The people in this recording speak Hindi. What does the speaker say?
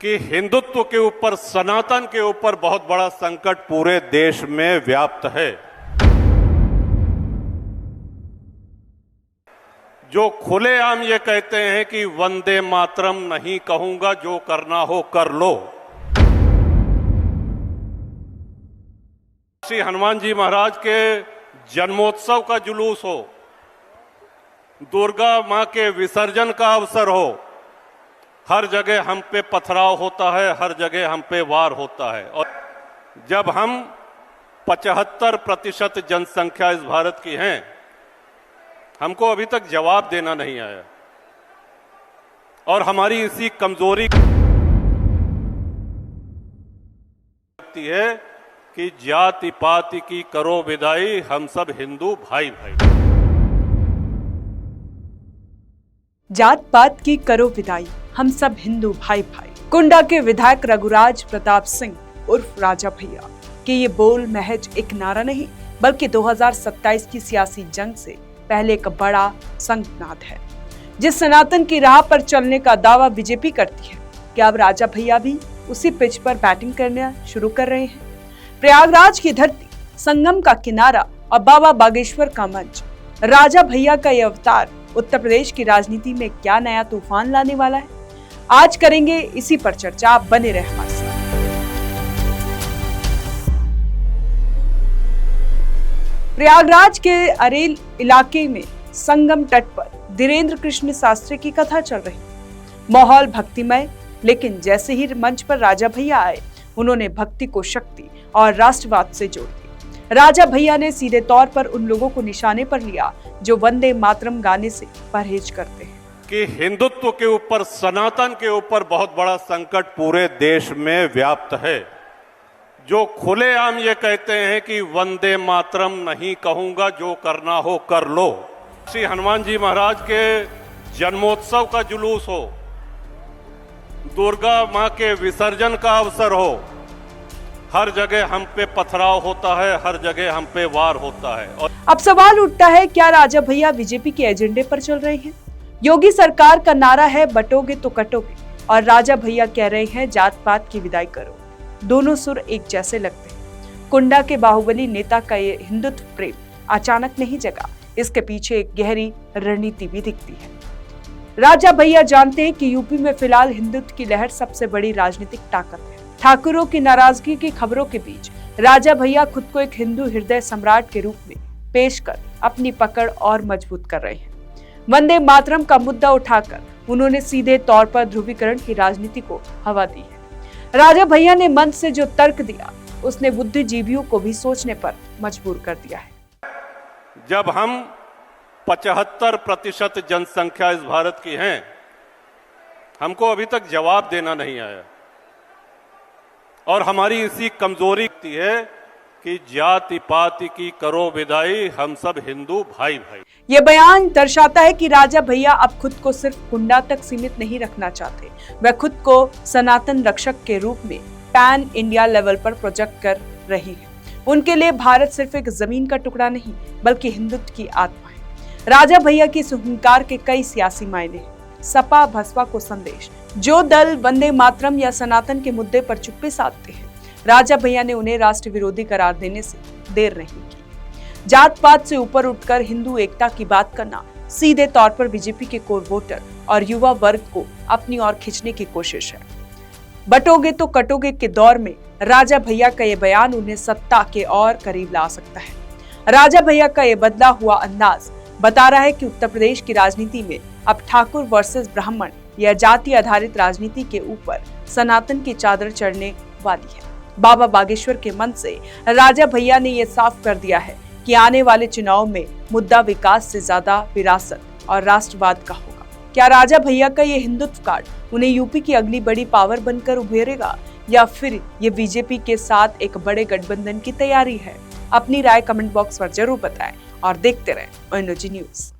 कि हिंदुत्व के ऊपर, सनातन के ऊपर बहुत बड़ा संकट पूरे देश में व्याप्त है। जो खुलेआम ये कहते हैं कि वंदे मातरम नहीं कहूंगा, जो करना हो कर लो। श्री हनुमान जी महाराज के जन्मोत्सव का जुलूस हो, दुर्गा मां के विसर्जन का अवसर हो, हर जगह हम पे पथराव होता है, हर जगह हम पे वार होता है। और जब हम 75% जनसंख्या इस भारत की हैं, हमको अभी तक जवाब देना नहीं आया। और हमारी इसी कमजोरी है कि जाति पाति की करो विदाई, हम सब हिंदू भाई भाई। जात पात की करो विदाई, हम सब हिंदू भाई भाई। कुंडा के विधायक रघुराज प्रताप सिंह उर्फ राजा भैया के ये बोल महज एक नारा नहीं, बल्कि 2027 की सियासी जंग से पहले एक बड़ा संकनाद है। जिस सनातन की राह पर चलने का दावा बीजेपी करती है, क्या अब राजा भैया भी उसी पिच पर बैटिंग करना शुरू कर रहे हैं? प्रयागराज की धरती, संगम का किनारा और बाबा बागेश्वर का मंच, राजा भैया का ये अवतार उत्तर प्रदेश की राजनीति में क्या नया तूफान लाने वाला है? आज करेंगे इसी पर चर्चा, आप बने रहे हमारे साथ। प्रयागराज के अरेल इलाके में संगम तट पर धीरेन्द्र कृष्ण शास्त्री की कथा चल रही। माहौल भक्तिमय, लेकिन जैसे ही मंच पर राजा भैया आए, उन्होंने भक्ति को शक्ति और राष्ट्रवाद से जोड़ दिया। राजा भैया ने सीधे तौर पर उन लोगों को निशाने पर लिया जो वंदे मातरम गाने से परहेज करते हैं। कि हिंदुत्व के ऊपर, सनातन के ऊपर बहुत बड़ा संकट पूरे देश में व्याप्त है। जो खुलेआम ये कहते हैं कि वंदे मातरम नहीं कहूंगा, जो करना हो कर लो। श्री हनुमान जी महाराज के जन्मोत्सव का जुलूस हो, दुर्गा मां के विसर्जन का अवसर हो, हर जगह हम पे पथराव होता है, हर जगह हम पे वार होता है। और अब सवाल उठता है, क्या राजा भैया बीजेपी के एजेंडे पर चल रहे हैं? योगी सरकार का नारा है बटोगे तो कटोगे, और राजा भैया कह रहे हैं जात पात की विदाई करो। दोनों सुर एक जैसे लगते हैं। कुंडा के बाहुबली नेता का ये हिंदुत्व प्रेम अचानक नहीं जगा, इसके पीछे एक गहरी रणनीति भी दिखती है। राजा भैया जानते हैं कि यूपी में फिलहाल हिंदुत्व की लहर सबसे बड़ी राजनीतिक ताकत है। ठाकुरों की नाराजगी की खबरों के बीच राजा भैया खुद को एक हिंदू हृदय सम्राट के रूप में पेश कर अपनी पकड़ और मजबूत कर रहे हैं। वंदे मातरम का मुद्दा उठाकर उन्होंने सीधे तौर पर ध्रुवीकरण की राजनीति को हवा दी है। राजा भैया ने मंच से जो तर्क दिया, उसने बुद्धिजीवियों को भी सोचने पर मजबूर कर दिया है। जब हम 75% जनसंख्या इस भारत की हैं, हमको अभी तक जवाब देना नहीं आया। और हमारी इसी कमजोरी है कि जाति पाति की करो विदाई, हम सब हिंदू भाई भाई। ये बयान दर्शाता है कि राजा भैया अब खुद को सिर्फ कुंडा तक सीमित नहीं रखना चाहते। वह खुद को सनातन रक्षक के रूप में पैन इंडिया लेवल पर प्रोजेक्ट कर रही है। उनके लिए भारत सिर्फ एक जमीन का टुकड़ा नहीं, बल्कि हिंदुत्व की आत्मा है। राजा भैया की इस हुंकार के कई सियासी मायने हैं। सपा बसपा को संदेश, जो दल वंदे मातरम या सनातन के मुद्दे पर चुप्पी साधते हैं, राजा भैया ने उन्हें राष्ट्र विरोधी करार देने से देर नहीं की। जात पात से ऊपर उठकर हिंदू एकता की बात करना सीधे तौर पर बीजेपी के कोर वोटर और युवा वर्ग को अपनी ओर खींचने की कोशिश है। बटोगे तो कटोगे के दौर में राजा भैया का ये बयान उन्हें सत्ता के और करीब ला सकता है। राजा भैया का ये बदला हुआ अंदाज बता रहा है कि उत्तर प्रदेश की राजनीति में अब ठाकुर वर्सेस ब्राह्मण या जाति आधारित राजनीति के ऊपर सनातन की चादर चढ़ने वाली है। बाबा बागेश्वर के मन से राजा भैया ने यह साफ कर दिया है कि आने वाले चुनाव में मुद्दा विकास से ज्यादा विरासत और राष्ट्रवाद का होगा। क्या राजा भैया का ये हिंदुत्व कार्ड उन्हें यूपी की अगली बड़ी पावर बनकर उभरेगा, या फिर ये बीजेपी के साथ एक बड़े गठबंधन की तैयारी है? अपनी राय कमेंट बॉक्स पर जरूर बताएं और देखते रहें ONOG न्यूज।